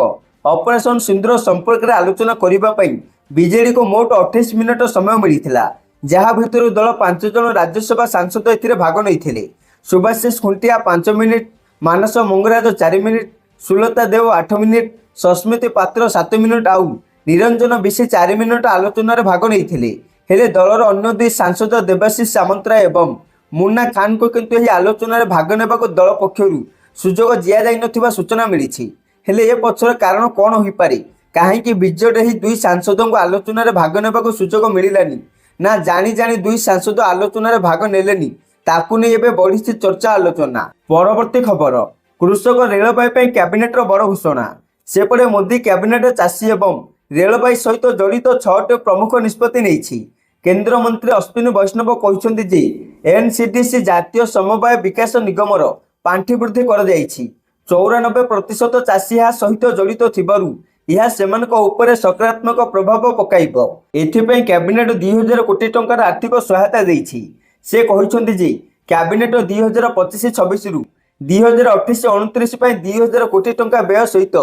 ଅପରେସନ ସିନ୍ଦୁର ସମ୍ପର୍କରେ ଆଲୋଚନା କରିବା ପାଇଁ ବିଜେଡିକୁ ମୋଟ 28 ମିନିଟ ସମୟ ମିଳିଥିଲା। ଯାହା ଭିତରୁ ଦଳ 5 ଜଣ ରାଜ୍ୟସଭା ସାଂସଦ ଏଥିରେ ଭାଗ ନେଇଥିଲେ। Subhashish Khuntia 5 minute, Manas Mangaraj 4 minute, Sulata Deo 8 minute, Sasmit Patra 7 minute ଆଉ ନିରଞ୍ଜନ ବିଶି 4 ମିନିଟ ଆଲୋଚନାରେ ଭାଗ ନେଇଥିଲେ। ହେଲେ ଦଳର ଅନ୍ୟ 2 ସାଂସଦ ଦେବାଶିଷ ସାମନ୍ତରାୟ ଏବଂ ମୁନ୍ନା ଖାନଙ୍କୁ କିନ୍ତୁ ଏହି ଆଲୋଚନାରେ ଭାଗ ନେବାକୁ ଦଳ ପକ୍ଷରୁ ସୁଯୋଗ ଦିଆଯାଇନଥିବା ସୂଚନା ମିଳିଛି। ହେଲେ ଏ ପଛର କାରଣ କ'ଣ ହୋଇପାରେ? କାହିଁକି ବିଜେଡି ଏହି 2 ସାଂସଦଙ୍କୁ ଆଲୋଚନାରେ ଭାଗ ନେବାକୁ ସୁଯୋଗ ମିଳିଲାନି? ନା ଜାଣି 2 ସାଂସଦ ଆଲୋଚନାରେ ଭାଗ ନେଲେନି? ତାକୁ ନେଇ ଏବେ ବଢ଼ିଛି ଚର୍ଚ୍ଚା ଆଲୋଚନା। ପରବର୍ତ୍ତୀ ଖବର କୃଷକ ରେଳବାଇ ପାଇଁ କ୍ୟାବିନେଟର ବଡ଼ ଘୋଷଣା। ସେପଟେ ମୋଦି କ୍ୟାବିନେଟ ଚାଷୀ ଏବଂ ରେଳବାଇ ସହିତ ଜଡ଼ିତ 6ଟି ପ୍ରମୁଖ ନିଷ୍ପତ୍ତି ନେଇଛି। କେନ୍ଦ୍ରମନ୍ତ୍ରୀ ଅଶ୍ୱିନୀ ବୈଷ୍ଣବ କହିଛନ୍ତି ଯେ ଏନସିଡିସି ଜାତୀୟ ସମବାୟ ବିକାଶ ନିଗମର ପାଣ୍ଠି ବୃଦ୍ଧି କରାଯାଇଛି। 94% ଚାଷୀ ଏହା ସହିତ ଜଡ଼ିତ ଥିବାରୁ ଏହା ସେମାନଙ୍କ ଉପରେ ସକାରାତ୍ମକ ପ୍ରଭାବ ପକାଇବ। ଏଥିପାଇଁ କ୍ୟାବିନେଟ 2000 କୋଟି ଟଙ୍କାର ଆର୍ଥିକ ସହାୟତା ଦେଇଛି। ସେ କହିଛନ୍ତି ଯେ କ୍ୟାବିନେଟ 2025-26ରୁ 2028-29 ପାଇଁ 2000 କୋଟି ଟଙ୍କା ବ୍ୟୟ ସହିତ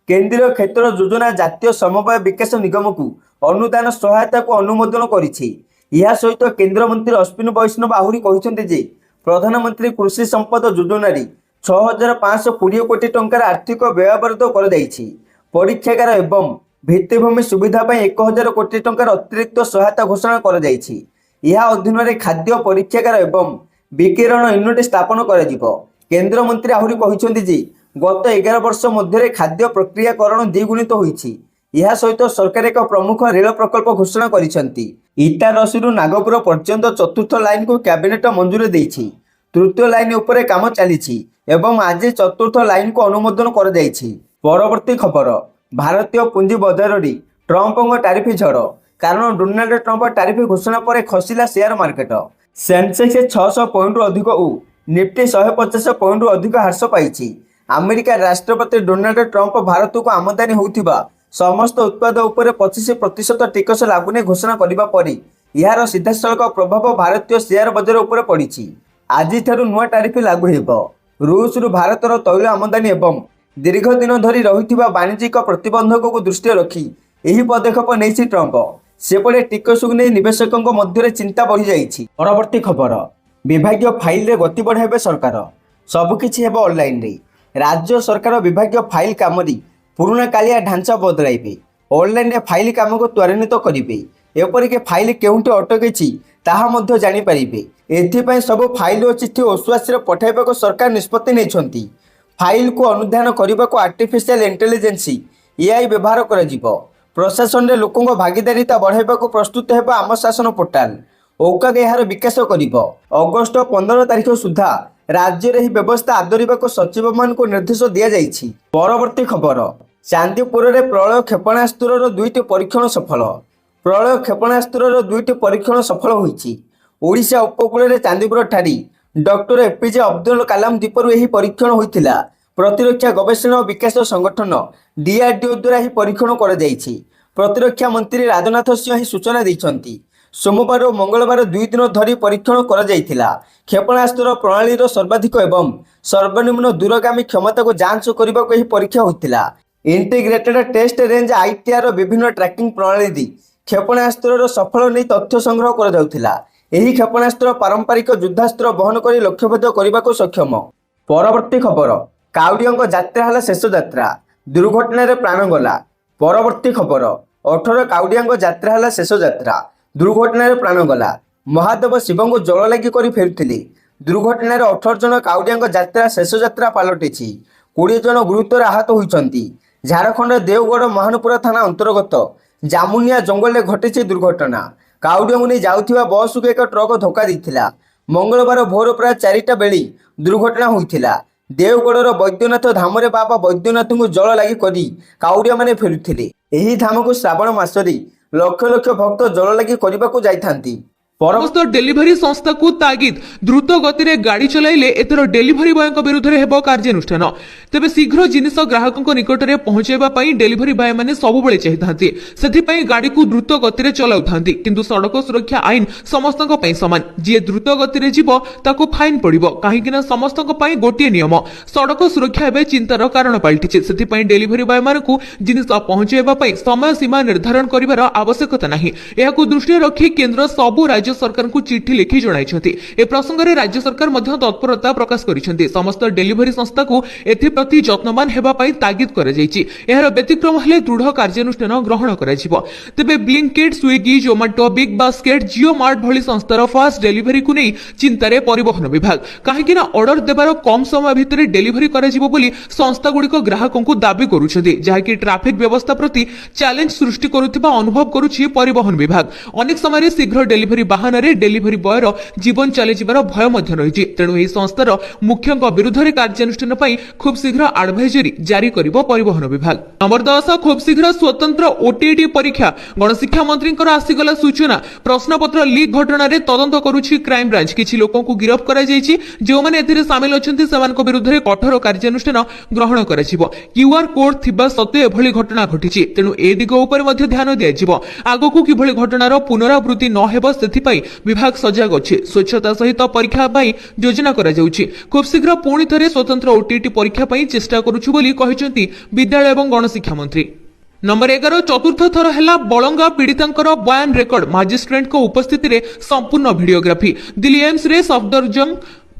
କେନ୍ଦ୍ରୀୟ କ୍ଷେତ୍ର ଯୋଜନା ଜାତୀୟ ସମବାୟ ବିକାଶ ନିଗମକୁ ଅନୁଦାନ ସହାୟତାକୁ ଅନୁମୋଦନ କରିଛି। ଏହା ସହିତ କେନ୍ଦ୍ରମନ୍ତ୍ରୀ ଅଶ୍ୱିନୀ ବୈଷ୍ଣବ ଆହୁରି କହିଛନ୍ତି ଯେ ପ୍ରଧାନମନ୍ତ୍ରୀ କୃଷି ସମ୍ପଦ ଯୋଜନାରେ 6520 କୋଟି ଟଙ୍କାର ଆର୍ଥିକ ବ୍ୟୟବରାଦ କରାଯାଇଛି। ପରୀକ୍ଷାଗାର ଏବଂ ଭିତ୍ତିଭୂମି ସୁବିଧା ପାଇଁ 1000 କୋଟି ଟଙ୍କାର ଅତିରିକ୍ତ ସହାୟତା ଘୋଷଣା କରାଯାଇଛି। ଏହା ଅଧୀନରେ ଖାଦ୍ୟ ପରୀକ୍ଷାଗାର ଏବଂ ବିକିରଣ ୟୁନିଟ୍ ସ୍ଥାପନ କରାଯିବ। କେନ୍ଦ୍ରମନ୍ତ୍ରୀ ଆହୁରି କହିଛନ୍ତି ଯେ ଗତ 11 ବର୍ଷ ମଧ୍ୟରେ ଖାଦ୍ୟ ପ୍ରକ୍ରିୟାକରଣ ଦ୍ୱିଗୁଣିତ ହୋଇଛି। ଏହା ସହିତ ସରକାର ଏକ ପ୍ରମୁଖ ରେଳ ପ୍ରକଳ୍ପ ଘୋଷଣା କରିଛନ୍ତି। ଇଟାରସିରୁ ନାଗପୁର ପର୍ଯ୍ୟନ୍ତ 4ର୍ଥ ଲାଇନକୁ କ୍ୟାବିନେଟ ମଞ୍ଜୁରୀ ଦେଇଛି। 3ୟ ଲାଇନ ଉପରେ କାମ ଚାଲିଛି ଏବଂ ଆଜି 4ର୍ଥ ଲାଇନକୁ ଅନୁମୋଦନ କରାଯାଇଛି। ପରବର୍ତ୍ତୀ ଖବର ଭାରତୀୟ ପୁଞ୍ଜି ବଜାରରେ ଟ୍ରମ୍ପଙ୍କ ଟାରିଫ ଝଡ଼। କାରଣ ଡୋନାଲ୍ଡ ଟ୍ରମ୍ପ ଟାରିଫ ଘୋଷଣା ପରେ ଖସିଲା ସେୟାର ମାର୍କେଟ। ସେନ୍ସେକ୍ସ 600 ପଏଣ୍ଟରୁ ଅଧିକ ଓ ନିଫ୍ଟି 150 ପଏଣ୍ଟରୁ ଅଧିକ ହ୍ରାସ ପାଇଛି। ଆମେରିକା ରାଷ୍ଟ୍ରପତି ଡୋନାଲ୍ଡ ଟ୍ରମ୍ପ ଭାରତକୁ ଆମଦାନୀ ହେଉଥିବା ସମସ୍ତ ଉତ୍ପାଦ ଉପରେ 25% ଟିକସ ଲାଗୁ ନେଇ ଘୋଷଣା କରିବା ପରେ ଏହାର ସିଧାସଳଖ ପ୍ରଭାବ ଭାରତୀୟ ସେୟାର ବଜାର ଉପରେ ପଡ଼ିଛି। ଆଜିଠାରୁ ନୂଆ ଟାରିଫ ଲାଗୁ ହେବ। ରୁଷରୁ ଭାରତର ତୈଳ ଆମଦାନୀ ଏବଂ ଦୀର୍ଘ ଦିନ ଧରି ରହିଥିବା ବାଣିଜ୍ୟିକ ପ୍ରତିବନ୍ଧକକୁ ଦୃଷ୍ଟିରେ ରଖି ଏହି ପଦକ୍ଷେପ ନେଇଛି ଟ୍ରମ୍ପ। ସେପଟେ ଟିକସକୁ ନେଇ ନିବେଶକଙ୍କ ମଧ୍ୟରେ ଚିନ୍ତା ବଢ଼ିଯାଇଛି। ପରବର୍ତ୍ତୀ ଖବର ବିଭାଗୀୟ ଫାଇଲରେ ଗତି ବଢ଼ାଇବେ ସରକାର। ସବୁକିଛି ହେବ ଅନଲାଇନରେ। ରାଜ୍ୟ ସରକାର ବିଭାଗୀୟ ଫାଇଲ କାମରେ ପୁରୁଣା କାଳିଆ ଢାଞ୍ଚା ବଦଳାଇବେ। ଅନଲାଇନରେ ଫାଇଲ କାମକୁ ତ୍ୱରାନ୍ୱିତ କରିବେ। ଏପରିକି ଫାଇଲ କେଉଁଠି ଅଟକିଛି ତାହା ମଧ୍ୟ ଜାଣିପାରିବେ। ଏଥିପାଇଁ ସବୁ ଫାଇଲ ଓ ଚିଠି ଓସ୍ୱାସିରେ ପଠାଇବାକୁ ସରକାର ନିଷ୍ପତ୍ତି ନେଇଛନ୍ତି। ଫାଇଲକୁ ଅନୁଧ୍ୟାନ କରିବାକୁ ଆର୍ଟିଫିସିଆଲ ଇଣ୍ଟେଲିଜେନ୍ସ ଏଆଇ ବ୍ୟବହାର କରାଯିବ। ପ୍ରଶାସନରେ ଲୋକଙ୍କ ଭାଗିଦାରିତା ବଢ଼ାଇବାକୁ ପ୍ରସ୍ତୁତ ହେବ ଆମ ଶାସନ ପୋର୍ଟାଲ। ଔକାଗ ଏହାର ବିକାଶ କରିବ। ଅଗଷ୍ଟ 15 ତାରିଖ ସୁଦ୍ଧା ରାଜ୍ୟରେ ଏହି ବ୍ୟବସ୍ଥା ଆଦରିବାକୁ ସଚିବମାନଙ୍କୁ ନିର୍ଦ୍ଦେଶ ଦିଆଯାଇଛି। ପରବର୍ତ୍ତୀ ଖବର ଚାନ୍ଦିପୁରରେ ପ୍ରଳୟ କ୍ଷେପଣାସ୍ତ୍ରର 2ଟି ପରୀକ୍ଷଣ ସଫଳ। ପ୍ରଳୟ କ୍ଷେପଣାସ୍ତ୍ରର 2ଟି ପରୀକ୍ଷଣ ସଫଳ ହୋଇଛି। ଓଡ଼ିଶା ଉପକୂଳରେ ଚାନ୍ଦିପୁର ଠାରେ ଡକ୍ଟର ଏପିଜେ ଅବଦୁଲ କାଲାମ ଦ୍ୱୀପରୁ ଏହି ପରୀକ୍ଷଣ ହୋଇଥିଲା। ପ୍ରତିରକ୍ଷା ଗବେଷଣା ଓ ବିକାଶ ସଂଗଠନ DRDO ଦ୍ୱାରା ଏହି ପରୀକ୍ଷଣ କରାଯାଇଛି। ପ୍ରତିରକ୍ଷା ମନ୍ତ୍ରୀ ରାଜନାଥ ସିଂହ ଏହି ସୂଚନା ଦେଇଛନ୍ତି। ସୋମବାର ଓ ମଙ୍ଗଳବାର 2 ଦିନ ଧରି ପରୀକ୍ଷଣ କରାଯାଇଥିଲା। କ୍ଷେପଣାସ୍ତ୍ର ପ୍ରଣାଳୀର ସର୍ବାଧିକ ଏବଂ ସର୍ବନିମ୍ନ ଦୂରଗାମୀ କ୍ଷମତାକୁ ଯାଞ୍ଚ କରିବାକୁ ଏହି ପରୀକ୍ଷା ହୋଇଥିଲା। ଇଣ୍ଟିଗ୍ରେଟେଡ ଟେଷ୍ଟ ରେଞ୍ଜ ITR ବିଭିନ୍ନ ଟ୍ରାକିଂ ପ୍ରଣାଳୀ କ୍ଷେପଣାସ୍ତ୍ରର ସଫଳ ନେଇ ତଥ୍ୟ ସଂଗ୍ରହ କରାଯାଉଥିଲା। ଏହି କ୍ଷେପଣାସ୍ତ୍ର ପାରମ୍ପରିକ ଯୁଦ୍ଧାସ୍ତ୍ର ବହନ କରି ଲକ୍ଷ୍ୟଭେଦ କରିବାକୁ ସକ୍ଷମ। ପରବର୍ତ୍ତୀ ଖବର କାଉଡ଼ିଆଙ୍କ ଯାତ୍ରା ହେଲା ଶେଷ ଯାତ୍ରା। ଦୁର୍ଘଟଣାରେ ପ୍ରାଣ ଗଲା। ପରବର୍ତ୍ତୀ ଖବର 18 କାଉଡ଼ିଆଙ୍କ ଯାତ୍ରା ହେଲା ଶେଷ ଯାତ୍ରା। ଦୁର୍ଘଟଣାରେ ପ୍ରାଣ ଗଲା। ମହାଦେବ ଶିବଙ୍କୁ ଜଳ ଲାଗି କରି ଫେରୁଥିଲେ। ଦୁର୍ଘଟଣାରେ 18 ଜଣ କାଉଡ଼ିଆଙ୍କ ଯାତ୍ରା ଶେଷ ଯାତ୍ରା ପାଲଟିଛି। 20 ଜଣ ଗୁରୁତର ଆହତ ହୋଇଛନ୍ତି। ଝାଡ଼ଖଣ୍ଡ ଦେଓଗଡ଼ ମହାନପୁର ଥାନା ଅନ୍ତର୍ଗତ ଜାମୁନିଆ ଜଙ୍ଗଲରେ ଘଟିଛି ଦୁର୍ଘଟଣା। କାଉଡ଼ିଆଙ୍କୁ ନେଇ ଯାଉଥିବା ବସ୍କୁ ଏକ ଟ୍ରକ୍ ଧକ୍କା ଦେଇଥିଲା। ମଙ୍ଗଳବାର ଭୋର ପ୍ରାୟ 4ଟା ବେଳେ ଦୁର୍ଘଟଣା ହୋଇଥିଲା। ଦେଓଗଡ଼ର ବୈଦ୍ୟନାଥ ଧାମରେ ବାବା ବୈଦ୍ୟନାଥଙ୍କୁ ଜଳ ଲାଗି କରି କାଉଡ଼ିଆମାନେ ଫେରୁଥିଲେ। ଏହି ଧାମକୁ ଶ୍ରାବଣ ମାସରେ ଲକ୍ଷ ଲକ୍ଷ ଭକ୍ତ ଜଳ ଲାଗି କରିବାକୁ ଯାଇଥାନ୍ତି। ସମସ୍ତ ଡେଲିଭରି ସଂସ୍ଥାକୁ ତାଗିଦ, ଦ୍ରୁତ ଗତିରେ ଗାଡ଼ି ଚଲାଇଲେ ଏଥର ଡେଲିଭରି ବୟଙ୍କ ବିରୁଦ୍ଧରେ ହେବ କାର୍ଯ୍ୟାନୁଷ୍ଠାନ। ତେବେ ଶୀଘ୍ର ଜିନିଷ ଗ୍ରାହକଙ୍କ ନିକଟରେ ପହଞ୍ଚାଇବା ପାଇଁ ଡେଲିଭରି ବୟମାନେ ସବୁବେଳେ ଚାହିଁଥାନ୍ତି, ସେଥିପାଇଁ ଗାଡ଼ିକୁ ଦ୍ରୁତ ଗତିରେ ଚଲାଉଥାନ୍ତି। କିନ୍ତୁ ସଡ଼କ ସୁରକ୍ଷା ଆଇନ ସମସ୍ତଙ୍କ ପାଇଁ ସମାନ। ଯିଏ ଦ୍ରୁତ ଗତିରେ ଯିବ ତାକୁ ଫାଇନ ପଡ଼ିବ, କାହିଁକି ନା ସମସ୍ତଙ୍କ ପାଇଁ ଗୋଟିଏ ନିୟମ। ସଡ଼କ ସୁରକ୍ଷା ଏବେ ଚିନ୍ତାର କାରଣ ପାଲଟିଛି। ସେଥିପାଇଁ ଡେଲିଭରି ବୟମାନଙ୍କୁ ଜିନିଷ ପହଞ୍ଚାଇବା ପାଇଁ ସମୟ ସୀମା ନିର୍ଦ୍ଧାରଣ କରିବାର ଆବଶ୍ୟକତା ନାହିଁ। ଏହାକୁ ଦୃଷ୍ଟିରେ ରଖି କେନ୍ଦ୍ର ସବୁ ରାଜ୍ୟ ସରକାରଙ୍କୁ ଚିଠି ଲେଖି ଜଣାଇଛନ୍ତି। ଏ ପ୍ରସଙ୍ଗରେ ରାଜ୍ୟ ସରକାର ମଧ୍ୟ ତତ୍ପରତା ପ୍ରକାଶ କରିଛନ୍ତି। ସମସ୍ତ ଡେଲିଭରି ସଂସ୍ଥାକୁ ଏଥିପ୍ରତି ଯତ୍ନବାନ ହେବା ପାଇଁ ତାଗିଦ କରାଯାଇଛି। ଏହାର ବ୍ୟତିକ୍ରମ ହେଲେ ଦୃଢ଼ କାର୍ଯ୍ୟାନୁଷ୍ଠାନ ଗ୍ରହଣ କରାଯିବ। ତେବେ Blinkit, Swiggy, Zomato, big basket, Jio mart ଭଳି ସଂସ୍ଥାର ଫାଷ୍ଟ ଡେଲିଭରିକୁ ନେଇ ଚିନ୍ତାରେ ପରିବହନ ବିଭାଗ। କାହିଁକି ନା ଅର୍ଡର ଦେବାର କମ୍ ସମୟ ଭିତରେ ଡେଲିଭରି କରାଯିବ ବୋଲି ସଂସ୍ଥାଗୁଡ଼ିକ ଗ୍ରାହକଙ୍କୁ ଦାବି କରୁଛନ୍ତି, ଯାହାକି ଟ୍ରାଫିକ ବ୍ୟବସ୍ଥା ପ୍ରତି ଚ୍ୟାଲେଞ୍ଜ ସୃଷ୍ଟି କରୁଥିବା ଅନୁଭବ କରୁଛି ପରିବହନ ବିଭାଗ। ଅନେକ ସମୟରେ ଶୀଘ୍ର ଡେଲିଭରି ବାହାନରେ ଡେଲିଭରି ବୟର ଜୀବନ ଚାଲିଯିବାର ଭୟ ମଧ୍ୟ ରହିଛି। ତେଣୁ ଏହି ସଂସ୍ଥାର ମୁଖ୍ୟଙ୍କ ବିରୁଦ୍ଧରେ କାର୍ଯ୍ୟାନୁଷ୍ଠାନ ପାଇଁ ଖୁବ୍ ଶୀଘ୍ର ଆଡଭାଇଜରି ଜାରି କରିବ ପରିବହନ ବିଭାଗ। ନମ୍ବର 10, ଖୁବ୍ ଶୀଘ୍ର ସ୍ୱତନ୍ତ୍ର ଓଟିଇଟି ପରୀକ୍ଷା। ଗଣଶିକ୍ଷା ମନ୍ତ୍ରୀଙ୍କର ଆସିଗଲା ସୂଚନା। ପ୍ରଶ୍ନପତ୍ର ଲିକ୍ ଘଟଣାରେ ତଦନ୍ତ କରୁଛି କ୍ରାଇମବ୍ରାଞ୍ଚ। କିଛି ଲୋକଙ୍କୁ ଗିରଫ କରାଯାଇଛି। ଯେଉଁମାନେ ଏଥିରେ ସାମିଲ ଅଛନ୍ତି ସେମାନଙ୍କ ବିରୁଦ୍ଧରେ କଠୋର କାର୍ଯ୍ୟାନୁଷ୍ଠାନ ଗ୍ରହଣ କରାଯିବ। କ୍ୟୁଆର କୋଡ୍ ଥିବା ସତ୍ତ୍ୱେ ଏଭଳି ଘଟଣା ଘଟିଛି। ତେଣୁ ଏ ଦିଗ ଉପରେ ମଧ୍ୟ ଧ୍ୟାନ ଦିଆଯିବ। ଆଗକୁ କିଭଳି ଘଟଣାର ପୁନରାବୃତ୍ତି ନ ହେବ ସେଥିପାଇଁ ବିଭାଗ ସଜାଗ ଅଛି। ସ୍ୱଚ୍ଛତା ସହିତ ପରୀକ୍ଷା ପାଇଁ ଯୋଜନା କରାଯାଉଛି। ଖୁବ୍ ଶୀଘ୍ର ପୁଣି ଥରେ ସ୍ୱତନ୍ତ୍ର ଓଟିଇଟି ପରୀକ୍ଷା ପାଇଁ ଚେଷ୍ଟା କରୁଛୁ ବୋଲି କହିଛନ୍ତି ବିଦ୍ୟାଳୟ ଏବଂ ଗଣଶିକ୍ଷା ମନ୍ତ୍ରୀ। ନମ୍ବର 11, ଚତୁର୍ଥ ଥର ହେଲା ବଳଙ୍ଗା ପୀଡ଼ିତାଙ୍କର ବୟାନ ରେକର୍ଡ। ମାଜିଷ୍ଟ୍ରେଟଙ୍କ ଉପସ୍ଥିତିରେ ସମ୍ପୂର୍ଣ୍ଣ ଭିଡିଓଗ୍ରାଫି। ଦିଲ୍ଲୀ ଏମ୍ସରେ ସଫଦରଜଙ୍ଗ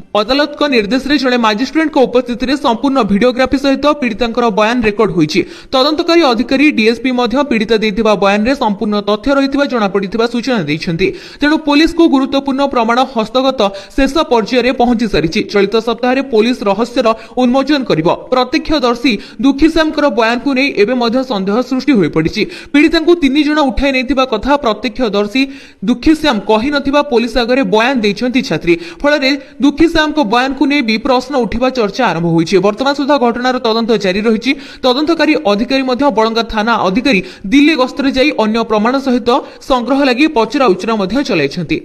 ଅଦାଲତଙ୍କ ନିର୍ଦ୍ଦେଶରେ ଜଣେ ମାଜିଷ୍ଟ୍ରେଟଙ୍କ ଉପସ୍ଥିତିରେ ସମ୍ପୂର୍ଣ୍ଣ ଭିଡିଓଗ୍ରାଫି ସହିତ ପୀଡ଼ିତାଙ୍କର ବୟାନ ରେକର୍ଡ ହୋଇଛି। ତଦନ୍ତକାରୀ ଅଧିକାରୀ ଡିଏସ୍ପି ମଧ୍ୟ ପୀଡ଼ିତା ଦେଇଥିବା ବୟାନରେ ସମ୍ପୂର୍ଣ୍ଣ ତଥ୍ୟ ରହିଥିବା ଜଣାପଡ଼ିଥିବା ସୂଚନା ଦେଇଛନ୍ତି। ତେଣୁ ପୋଲିସକୁ ଗୁରୁତ୍ୱପୂର୍ଣ୍ଣ ପ୍ରମାଣ ହସ୍ତଗତ ଶେଷ ପର୍ଯ୍ୟାୟରେ ପହଞ୍ଚି ସାରିଛି। ଚଳିତ ସପ୍ତାହରେ ପୋଲିସ ରହସ୍ୟର ଉନ୍ମୋଚନ କରିବ। ପ୍ରତ୍ୟକ୍ଷଦର୍ଶୀ ଦୁଃଖୀଶ୍ୟାମଙ୍କର ବୟାନକୁ ନେଇ ଏବେ ମଧ୍ୟ ସନ୍ଦେହ ସୃଷ୍ଟି ହୋଇପଡ଼ିଛି। ପୀଡ଼ିତାଙ୍କୁ 3 ଜଣ ଉଠାଇ ନେଇଥିବା କଥା ପ୍ରତ୍ୟକ୍ଷଦର୍ଶୀ ଦୁଃଖୀଶ୍ୟାମ କହିନଥିବା ପୋଲିସ ଆଗରେ ବୟାନ ଦେଇଛନ୍ତି ଛାତ୍ରୀ। ଫଳରେ ଦୁଃଖୀଶ୍ୟାମଙ୍କ ବୟାନକୁ ନେଇ ବି ପ୍ରଶ୍ନ ଉଠିବା ଚର୍ଚ୍ଚା ଆରମ୍ଭ ହୋଇଛି। ବର୍ତ୍ତମାନ ସୁଦ୍ଧା ଘଟଣାର ତଦନ୍ତ ଜାରି ରହିଛି। ତଦନ୍ତକାରୀ ଅଧିକାରୀ ମଧ୍ୟ ବଳଙ୍ଗା ଥାନା ଅଧିକାରୀ ଦିଲ୍ଲୀ ଗସ୍ତରେ ଯାଇ ଅନ୍ୟ ପ୍ରମାଣ ସହିତ ସଂଗ୍ରହ ଲାଗି ପଚରା ଉଚରା ମଧ୍ୟ ଚଳାଇଛନ୍ତି।